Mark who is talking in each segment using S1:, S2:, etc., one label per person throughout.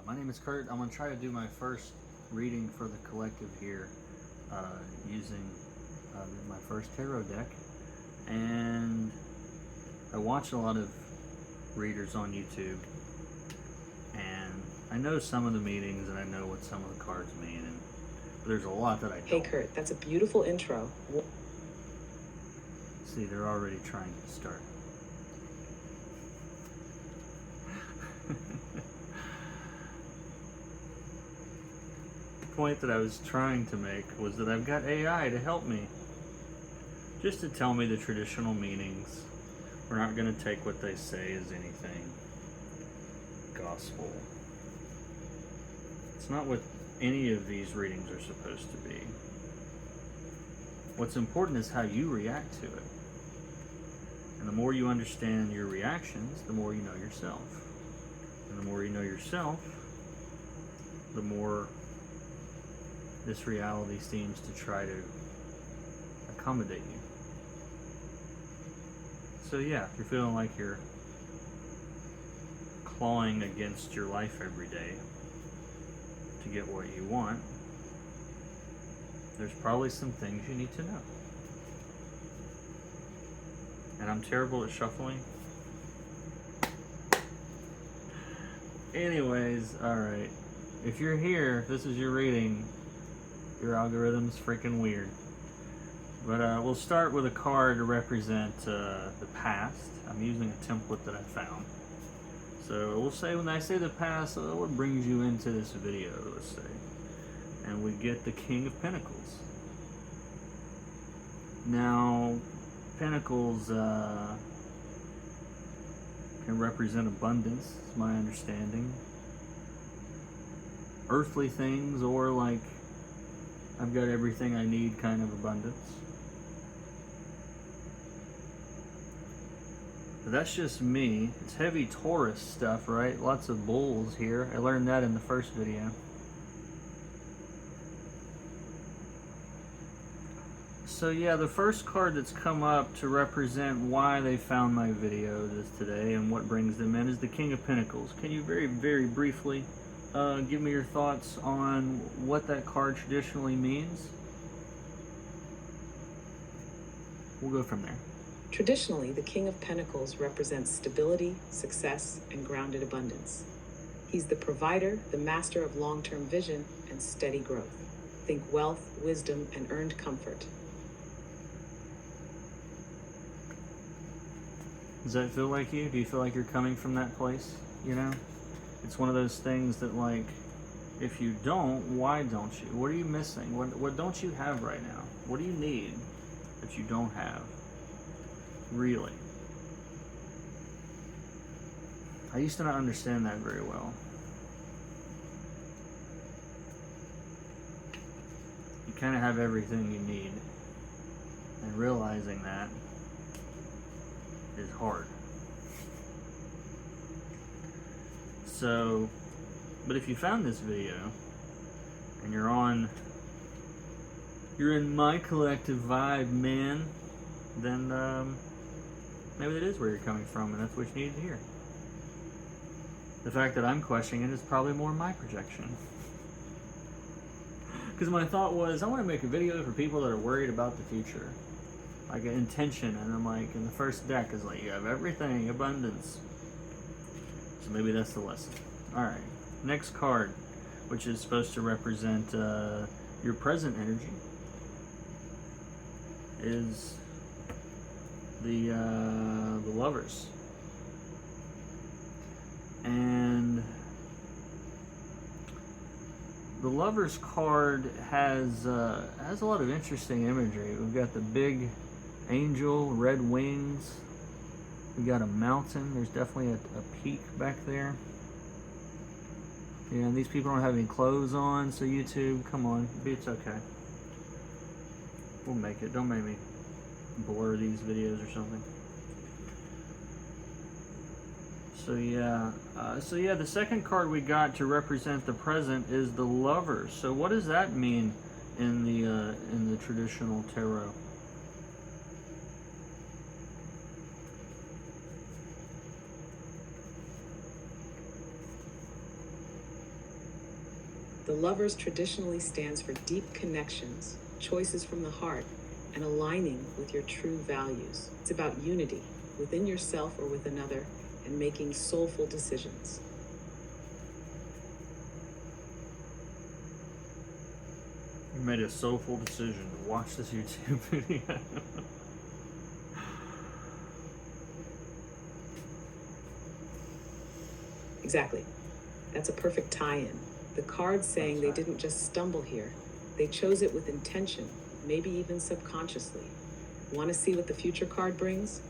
S1: My name is Kurt. I'm going to try to do my first reading for the collective here using my first tarot deck. And I watch a lot of readers on YouTube, and I know some of the meanings and I know what some of the cards mean, and there's a lot that I don't.
S2: Hey Kurt, that's a beautiful intro.
S1: See, they're already trying to start. The point that I was trying to make was that I've got AI to help me, just to tell me the traditional meanings. We're not going to take what they say as anything gospel. It's not what any of these readings are supposed to be. What's important is how you react to it. And the more you understand your reactions, the more you know yourself. And the more you know yourself, the more this reality seems to try to accommodate you. So yeah, if you're feeling like you're clawing against your life every day to get what you want, there's probably some things you need to know. And I'm terrible at shuffling. Anyways, alright. If you're here, if this is your reading, your algorithm's freaking weird. But we'll start with a card to represent the past. I'm using a template that I found. So we'll say, when I say the past, what brings you into this video, let's say. And we get the King of Pentacles. Now, Pentacles can represent abundance, is my understanding. Earthly things, or like, I've got everything I need kind of abundance. But that's just me. It's heavy Taurus stuff, right? Lots of bulls here. I learned that in the first video. So yeah, the first card that's come up to represent why they found my video today and what brings them in is the King of Pentacles. Can you very, very briefly give me your thoughts on what that card traditionally means? We'll go from there.
S2: Traditionally, the King of Pentacles represents stability, success, and grounded abundance. He's the provider, the master of long-term vision and steady growth. Think wealth, wisdom, and earned comfort.
S1: Does that feel like you? Do you feel like you're coming from that place? You know? It's one of those things that, like, if you don't, why don't you? What are you missing? What don't you have right now? What do you need that you don't have? Really? I used to not understand that very well. You kind of have everything you need, and realizing that is hard. So, but if you found this video and you're in my collective vibe, man, then maybe that is where you're coming from, and that's what you needed to hear. The fact that I'm questioning it is probably more my projection. Because my thought was, I want to make a video for people that are worried about the future. Like an intention, and I'm like, in the first deck is like, you have everything, abundance. So maybe that's the lesson. Alright, next card, which is supposed to represent your present energy, is the Lovers. And the Lovers card has a lot of interesting imagery. We've got the big angel, red wings. We got a mountain. There's definitely a peak back there. Yeah, and these people don't have any clothes on, so YouTube, come on, it's okay. We'll make it. Don't make me blur these videos or something. So yeah, the second card we got to represent the present is the Lovers. So what does that mean in the traditional tarot?
S2: The Lovers traditionally stands for deep connections, choices from the heart, and aligning with your true values. It's about unity within yourself or with another and making soulful decisions.
S1: You made a soulful decision to watch this YouTube video.
S2: Exactly. That's a perfect tie-in. The card's saying
S1: That's
S2: they
S1: right.
S2: didn't just stumble here. They chose it with intention, maybe even subconsciously. Want to see what the future card brings?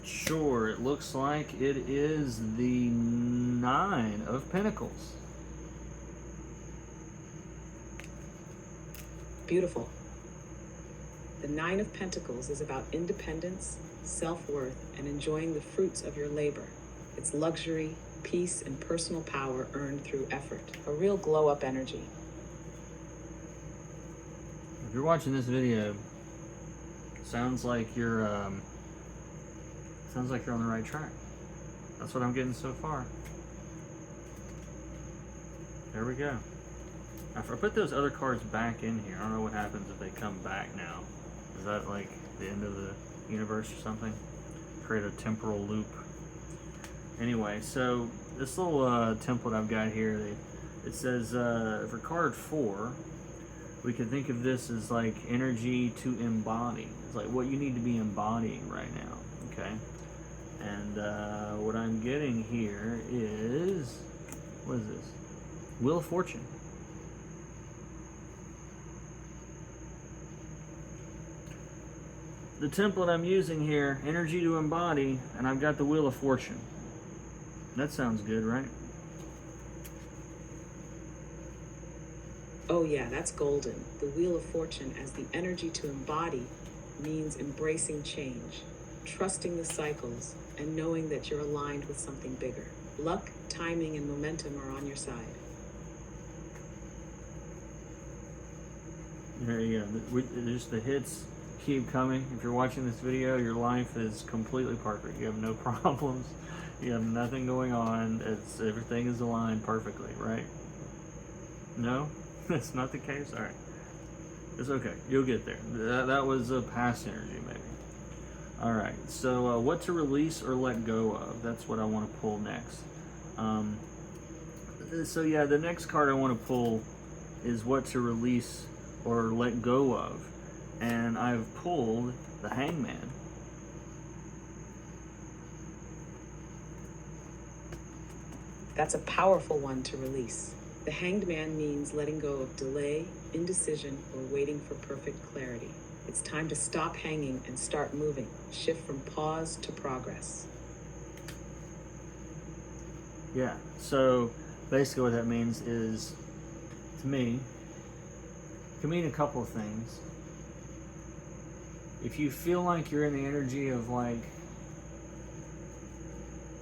S1: Sure, it looks like it is the Nine of Pentacles.
S2: Beautiful. The Nine of Pentacles is about independence, self-worth, and enjoying the fruits of your labor. It's luxury, peace, and personal power earned through effort. A real glow-up energy.
S1: If you're watching this video, sounds like you're on the right track. That's what I'm getting so far. There we go. Now, if I put those other cards back in here, I don't know what happens if they come back now. Is that like the end of the universe or something? Create a temporal loop. Anyway, so this little template I've got here, it says for card 4, we can think of this as like energy to embody. It's like what you need to be embodying right now, okay? And what I'm getting here is, what is this? Wheel of Fortune. The template I'm using here, energy to embody, and I've got the Wheel of Fortune. That sounds good, right?
S2: Oh yeah, that's golden. The Wheel of Fortune as the energy to embody means embracing change, trusting the cycles, and knowing that you're aligned with something bigger. Luck, timing, and momentum are on your side.
S1: There you go. Just the hits keep coming. If you're watching this video, your life is completely perfect. You have no problems. You have nothing going on. Everything is aligned perfectly, right? No? That's not the case? Alright. It's okay. You'll get there. That was a past energy, maybe. Alright, so what to release or let go of? That's what I want to pull next. So yeah, the next card I want to pull is what to release or let go of. And I've pulled the Hangman.
S2: That's a powerful one to release. The Hanged Man means letting go of delay, indecision, or waiting for perfect clarity. It's time to stop hanging and start moving. Shift from pause to progress.
S1: Yeah, so basically what that means is, to me, it can mean a couple of things. If you feel like you're in the energy of like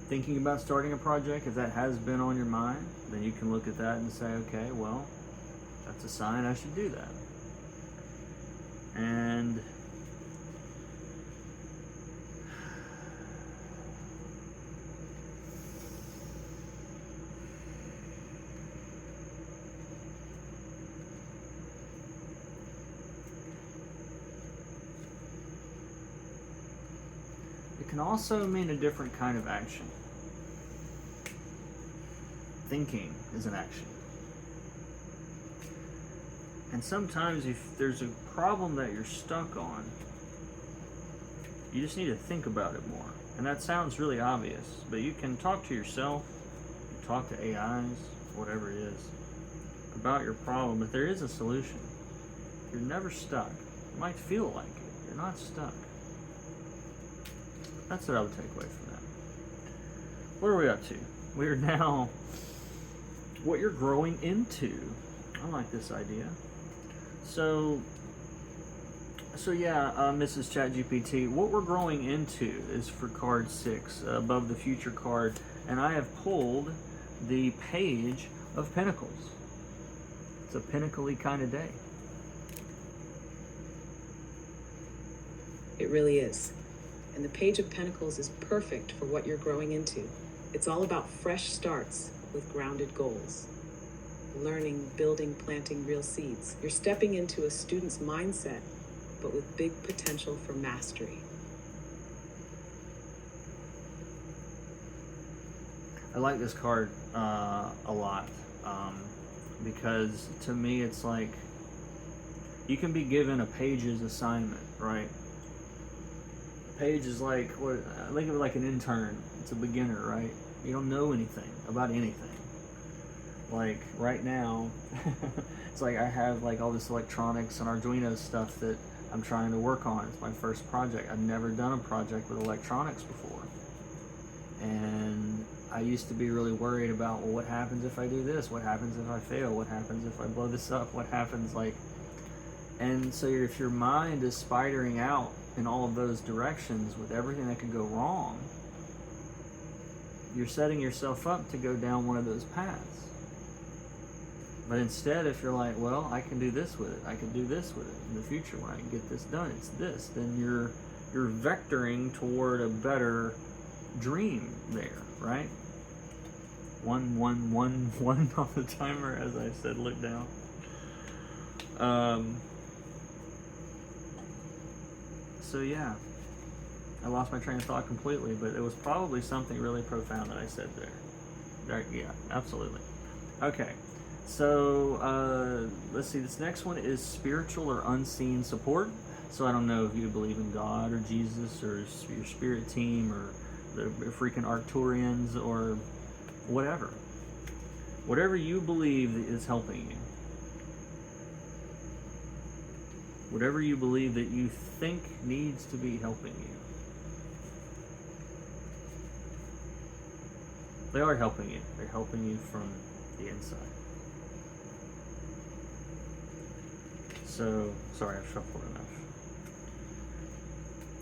S1: thinking about starting a project, if that has been on your mind, then you can look at that and say, okay, well, that's a sign I should do that. And it can also mean a different kind of action. Thinking is an action. And sometimes if there's a problem that you're stuck on, you just need to think about it more. And that sounds really obvious, but you can talk to yourself, talk to AIs, whatever it is, about your problem, but there is a solution. You're never stuck. You might feel like it. You're not stuck. That's what I would take away from that. What are we up to? We are now what you're growing into. I like this idea. So yeah, Mrs. ChatGPT, what we're growing into is for card 6, above the future card, and I have pulled the Page of Pentacles. It's a pinnacle-y kind of day.
S2: It really is. And the Page of Pentacles is perfect for what you're growing into. It's all about fresh starts with grounded goals. learning, building, planting real seeds. You're stepping into a student's mindset, but with big potential for mastery.
S1: I like this card a lot because to me it's like you can be given a page's assignment, right? Page is like, what, I think of it like an intern. It's a beginner, right? You don't know anything about anything. Like right now, it's like I have like all this electronics and Arduino stuff that I'm trying to work on. It's my first project. I've never done a project with electronics before. And I used to be really worried about, well, what happens if I do this? What happens if I fail? What happens if I blow this up? What happens, like, and so if your mind is spidering out in all of those directions with everything that could go wrong, you're setting yourself up to go down one of those paths. But instead, if you're like, well, I can do this with it, I can do this with it in the future when I can get this done, it's this, then you're vectoring toward a better dream there, right? 1 1 1 1 on the timer, as I said, look down. So yeah, I lost my train of thought completely, but it was probably something really profound that I said there. Yeah, absolutely. Okay, so let's see, this next one is spiritual or unseen support. So I don't know if you believe in God or Jesus or your spirit team or the freaking Arcturians or whatever. Whatever you believe is helping you. Whatever you believe that you think needs to be helping you. They are helping you. They're helping you from the inside. So, sorry, I've shuffled enough.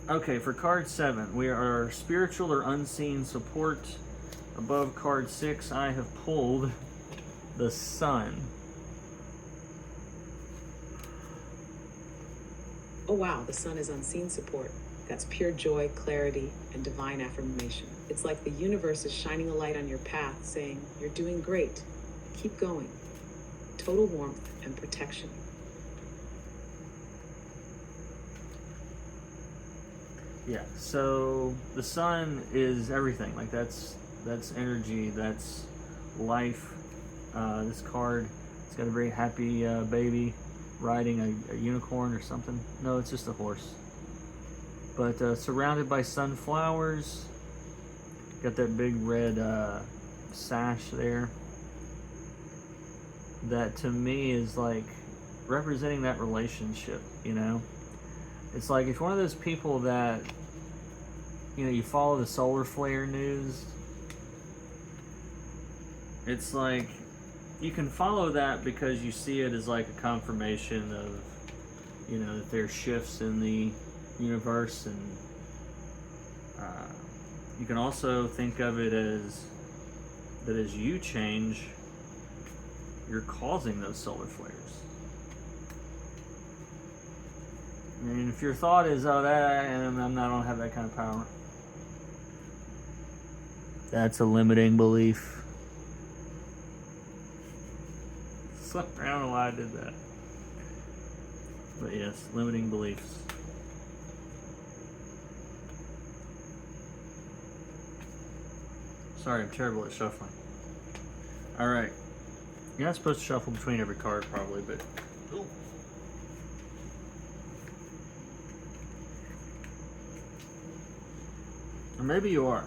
S1: Okay, for card 7, we are spiritual or unseen support. Above card 6, I have pulled the Sun.
S2: Oh wow, the sun is unseen support. That's pure joy, clarity, and divine affirmation. It's like the universe is shining a light on your path, saying, you're doing great. Keep going. Total warmth and protection.
S1: Yeah, so the sun is everything. Like that's energy, that's life. This card, it's got a very happy baby riding a unicorn or something. No, it's just a horse. But surrounded by sunflowers. Got that big red sash there. That to me is like representing that relationship, you know? It's like if one of those people that, you know, you follow the solar flare news, it's like you can follow that because you see it as like a confirmation of, you know, that there's shifts in the universe, and you can also think of it as that as you change, you're causing those solar flares. And if your thought is, oh, that I don't have that kind of power, that's a limiting belief. So I don't know why I did that. But yes, limiting beliefs. Sorry, I'm terrible at shuffling. Alright. You're not supposed to shuffle between every card, probably, but... Ooh. Or maybe you are.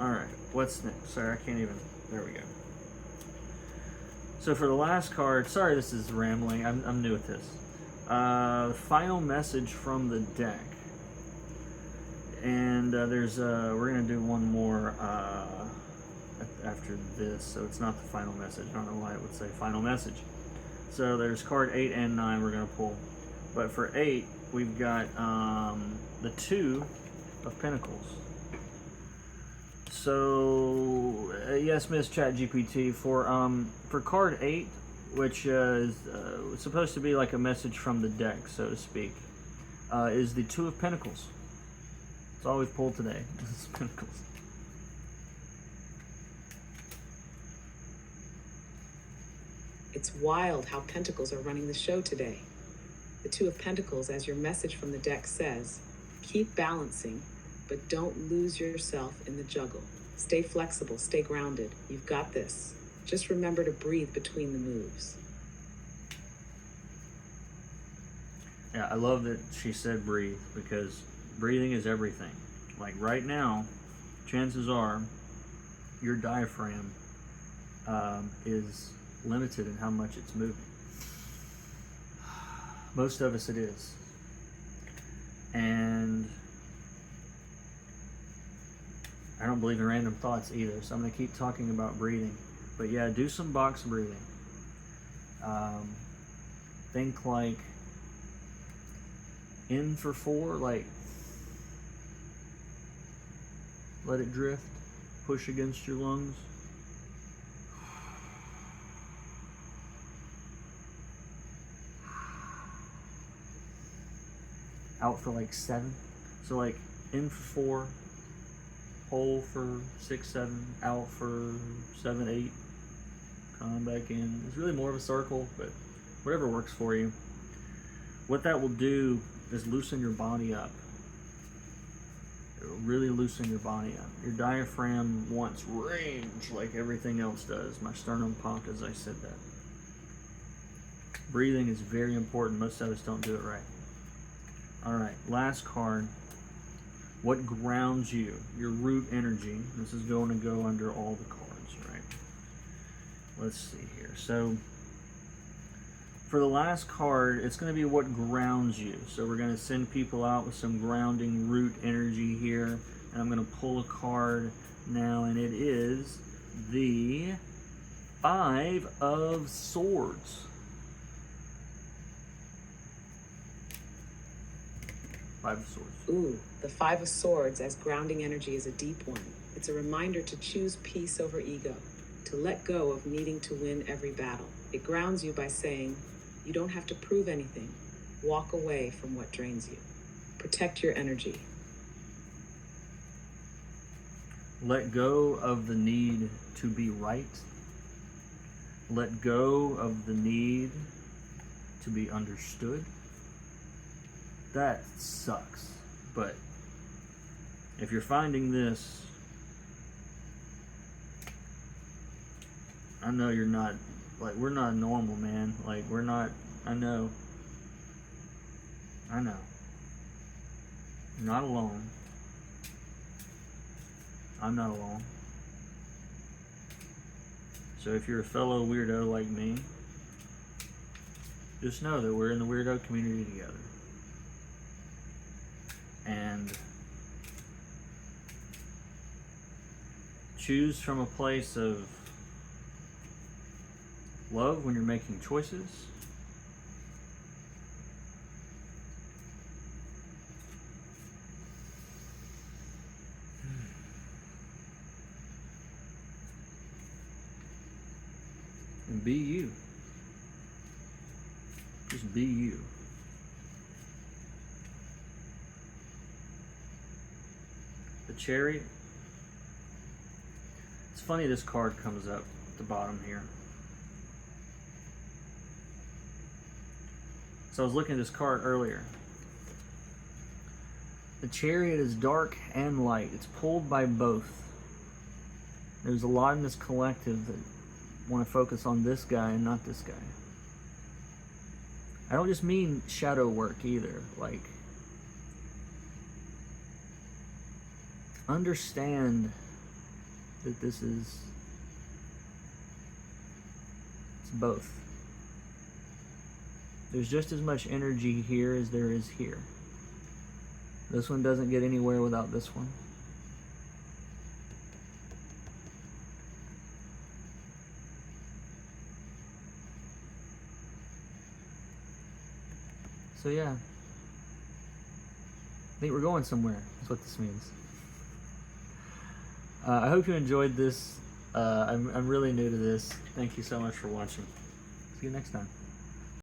S1: Alright, what's next? Sorry, I can't even... There we go. So for the last card... Sorry this is rambling. I'm new at this. Final message from the deck. And there's... we're going to do one more after this, so it's not the final message. I don't know why it would say final message. So there's card 8 and 9 we're going to pull. But for 8, we've got the 2 of Pentacles. So, yes, Miss ChatGPT, for card 8, which is supposed to be like a message from the deck, so to speak, is the 2 of Pentacles. That's all we've pulled today. This is Pentacles.
S2: It's wild how Pentacles are running the show today. The Two of Pentacles, as your message from the deck says, keep balancing, but don't lose yourself in the juggle. Stay flexible, stay grounded. You've got this. Just remember to breathe between the moves.
S1: Yeah, I love that she said breathe, because breathing is everything. Like right now, chances are your diaphragm is limited in how much it's moving. Most of us it is. And I don't believe in random thoughts either, so I'm going to keep talking about breathing. But yeah, do some box breathing. Think like in for 4, like let it drift, push against your lungs. Out for like 7. So like in for 4, hold for 6, 7, out for 7, 8, come back in. It's really more of a circle, but whatever works for you. What that will do is loosen your body up. It will really loosen your body up. Your diaphragm wants range like everything else does. My sternum popped as I said that. Breathing is very important. Most of us don't do it right. All right, last card. What grounds you? Your root energy. This is going to go under all the cards, right? Let's see here. So for the last card, it's going to be what grounds you. So we're going to send people out with some grounding root energy here. And I'm going to pull a card now, and it is the 5 of Swords. Five of Swords.
S2: Ooh, the Five of Swords as grounding energy is a deep one. It's a reminder to choose peace over ego, to let go of needing to win every battle. It grounds you by saying, you don't have to prove anything. Walk away from what drains you. Protect your energy.
S1: Let go of the need to be right. Let go of the need to be understood. That sucks, but if you're finding this, I know you're not, like, we're not normal, man. Like, we're not, I know. You're not alone. I'm not alone. So if you're a fellow weirdo like me, just know that we're in the weirdo community together. And choose from a place of love when you're making choices. And be you. Just be you. The Chariot. It's funny this card comes up at the bottom here. So I was looking at this card earlier. The Chariot is dark and light. It's pulled by both. There's a lot in this collective that want to focus on this guy and not this guy. I don't just mean shadow work either. Like, understand that this is, it's both. There's just as much energy here as there is here. This one doesn't get anywhere without this one. So yeah, I think we're going somewhere, is what this means. I hope you enjoyed this. I'm really new to this. Thank you so much for watching. See you next time.